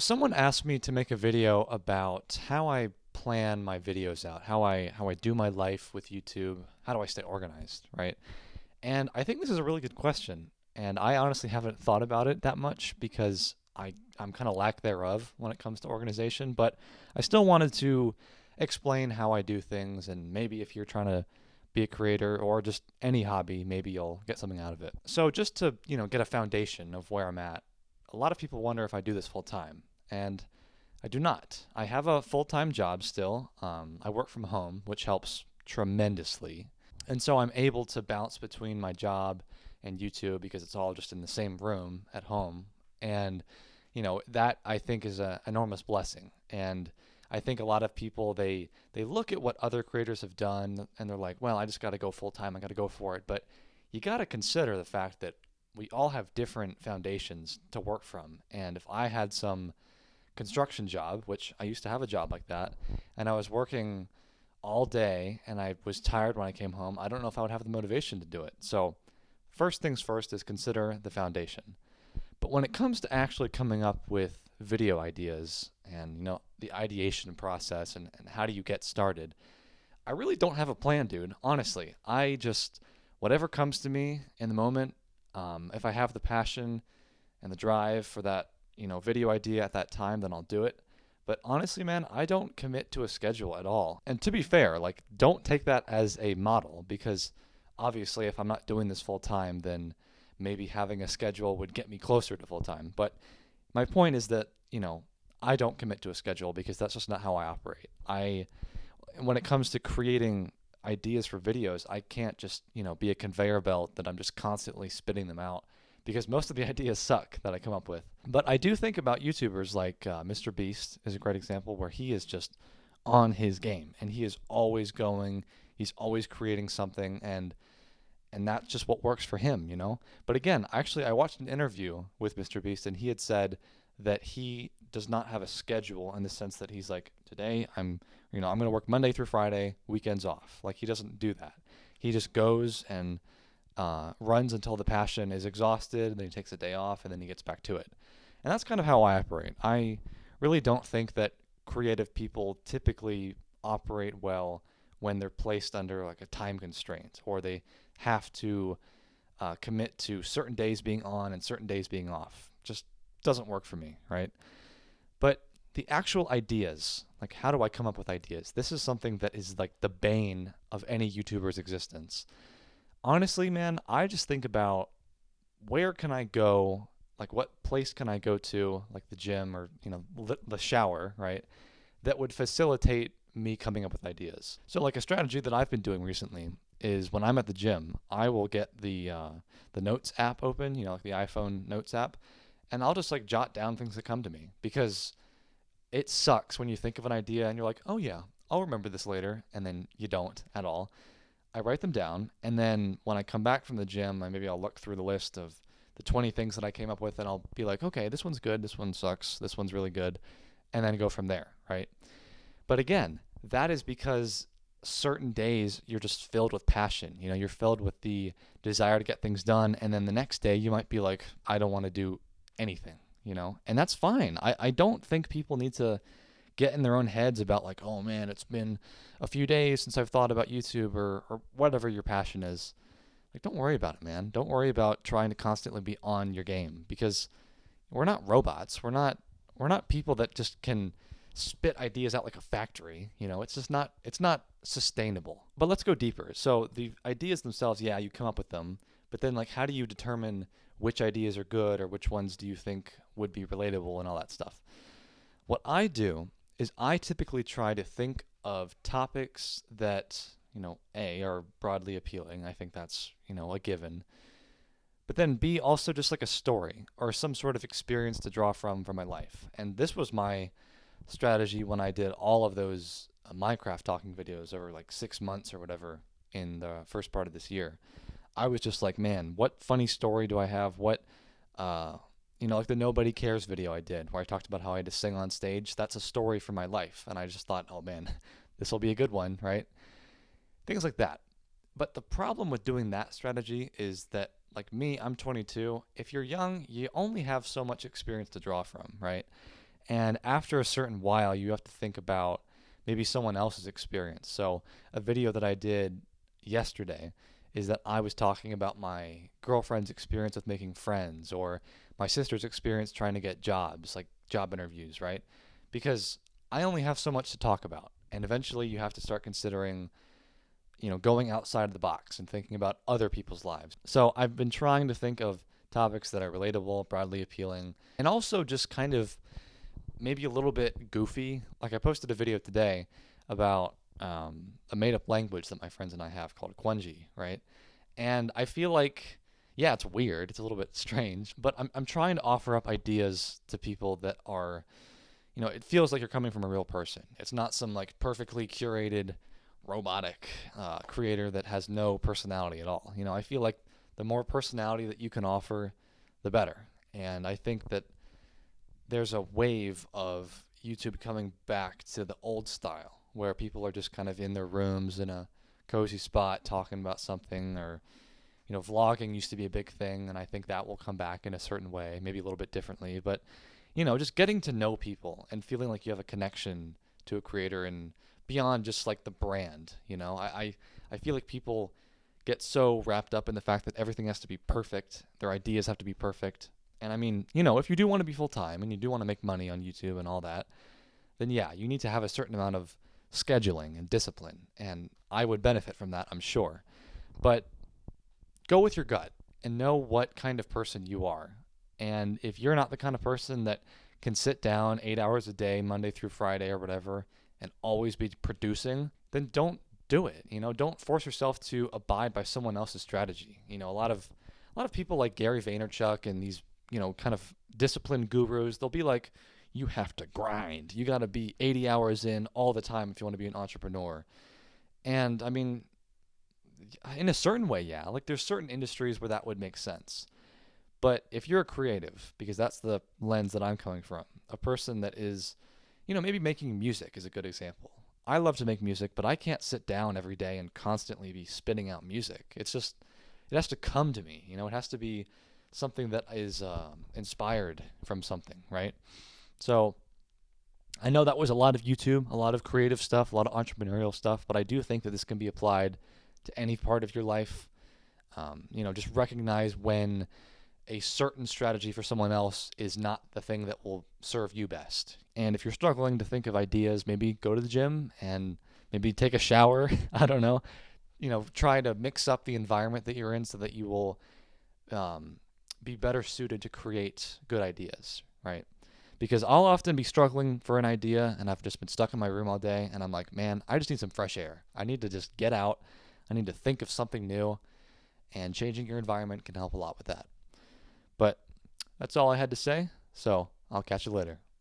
Someone asked me to make a video about how I plan my videos out, how I do my life with YouTube, how do I stay organized, right? And I think this is a really good question. And I honestly haven't thought about it that much because I'm kind of lack thereof when it comes to organization, but I still wanted to explain how I do things, and maybe if you're trying to be a creator or just any hobby, maybe you'll get something out of it. So just to, get a foundation of where I'm at, a lot of people wonder if I do this full time. And I do not. I have a full time job still. I work from home, which helps tremendously. And so I'm able to bounce between my job and YouTube because it's all just in the same room at home. And, that I think is an enormous blessing. And I think a lot of people, they look at what other creators have done and they're like, well, I just got to go full time. I got to go for it. But you got to consider the fact that we all have different foundations to work from. And if I had some construction job, which I used to have a job like that, and I was working all day and I was tired when I came home, I don't know if I would have the motivation to do it. So, first things first is consider the foundation. But when it comes to actually coming up with video ideas and the ideation process and how do you get started, I really don't have a plan, dude. Honestly, I just whatever comes to me in the moment. If I have the passion and the drive for that, video idea at that time, then I'll do it. But honestly, man, I don't commit to a schedule at all. And to be fair, like, don't take that as a model because obviously, if I'm not doing this full time, then maybe having a schedule would get me closer to full time. But my point is that, I don't commit to a schedule because that's just not how I operate. When it comes to creating ideas for videos, I can't just, be a conveyor belt that I'm just constantly spitting them out because most of the ideas suck that I come up with. But I do think about YouTubers like Mr. Beast is a great example where he is just on his game and he is always going, he's always creating something and that's just what works for him. But again, actually I watched an interview with Mr. Beast and he had said that he does not have a schedule in the sense that he's like, today I'm going to work Monday through Friday, weekends off. Like he doesn't do that. He just goes and runs until the passion is exhausted, and then he takes a day off, and then he gets back to it. And that's kind of how I operate. I really don't think that creative people typically operate well when they're placed under like a time constraint or they have to commit to certain days being on and certain days being off. Just doesn't work for me, right? But the actual ideas, like how do I come up with ideas? This is something that is like the bane of any YouTuber's existence. Honestly, man, I just think about where can I go, like what place can I go to, like the gym or, the shower, right? That would facilitate me coming up with ideas. So like a strategy that I've been doing recently is when I'm at the gym, I will get the notes app open, like the iPhone notes app, and I'll just like jot down things that come to me because it sucks when you think of an idea and you're like, "Oh yeah, I'll remember this later," and then you don't at all. I write them down, and then when I come back from the gym, I'll look through the list of the 20 things that I came up with, and I'll be like, okay, this one's good, this one sucks, this one's really good, and then go from there, right? But again, that is because certain days you're just filled with passion. You're filled with the desire to get things done, and then the next day you might be like, I don't want to do anything. And that's fine. I don't think people need to get in their own heads about like, oh man, it's been a few days since I've thought about YouTube or whatever your passion is. Like, don't worry about it, man. Don't worry about trying to constantly be on your game because we're not robots. We're not people that just can spit ideas out like a factory. It's not sustainable. But let's go deeper. So the ideas themselves, yeah, you come up with them, but then like how do you determine which ideas are good or which ones do you think would be relatable and all that stuff? What I do is I typically try to think of topics that, A, are broadly appealing. I think that's, a given. But then B, also just like a story or some sort of experience to draw from my life. And this was my strategy when I did all of those Minecraft talking videos over like 6 months or whatever in the first part of this year. I was just like, man, what funny story do I have? Uh, like the Nobody Cares video I did, where I talked about how I had to sing on stage. That's a story from my life. And I just thought, oh man, this will be a good one, right? Things like that. But the problem with doing that strategy is that, like me, I'm 22. If you're young, you only have so much experience to draw from, right? And after a certain while, you have to think about maybe someone else's experience. So, a video that I did yesterday is that I was talking about my girlfriend's experience with making friends, or my sister's experience trying to get jobs, like job interviews, right? Because I only have so much to talk about. And eventually you have to start considering, going outside of the box and thinking about other people's lives. So I've been trying to think of topics that are relatable, broadly appealing, and also just kind of maybe a little bit goofy. Like I posted a video today about a made-up language that my friends and I have called Kwanji, right? And I feel like, yeah, it's weird. It's a little bit strange, but I'm trying to offer up ideas to people that are, it feels like you're coming from a real person. It's not some like perfectly curated robotic creator that has no personality at all. I feel like the more personality that you can offer, the better. And I think that there's a wave of YouTube coming back to the old style where people are just kind of in their rooms in a cozy spot talking about something, or vlogging used to be a big thing, and I think that will come back in a certain way, maybe a little bit differently, but just getting to know people and feeling like you have a connection to a creator and beyond just like the brand. I feel like people get so wrapped up in the fact that everything has to be perfect, their ideas have to be perfect. And I mean, if you do want to be full time and you do want to make money on YouTube and all that, then yeah, you need to have a certain amount of scheduling and discipline. And I would benefit from that, I'm sure. But go with your gut and know what kind of person you are. And if you're not the kind of person that can sit down 8 hours a day, Monday through Friday or whatever, and always be producing, then don't do it. Don't force yourself to abide by someone else's strategy. A lot of people like Gary Vaynerchuk and these, kind of disciplined gurus, they'll be like, you have to grind. You got to be 80 hours in all the time if you want to be an entrepreneur. And I mean, in a certain way, yeah. Like there's certain industries where that would make sense. But if you're a creative, because that's the lens that I'm coming from, a person that is, maybe making music is a good example. I love to make music, but I can't sit down every day and constantly be spitting out music. It's just, it has to come to me. It has to be something that is inspired from something, right? So I know that was a lot of YouTube, a lot of creative stuff, a lot of entrepreneurial stuff, but I do think that this can be applied to any part of your life. Just recognize when a certain strategy for someone else is not the thing that will serve you best. And if you're struggling to think of ideas, maybe go to the gym and maybe take a shower. I don't know. Try to mix up the environment that you're in so that you will be better suited to create good ideas, right? Because I'll often be struggling for an idea and I've just been stuck in my room all day and I'm like, man, I just need some fresh air. I need to just get out. I need to think of something new, and changing your environment can help a lot with that. But that's all I had to say, so I'll catch you later.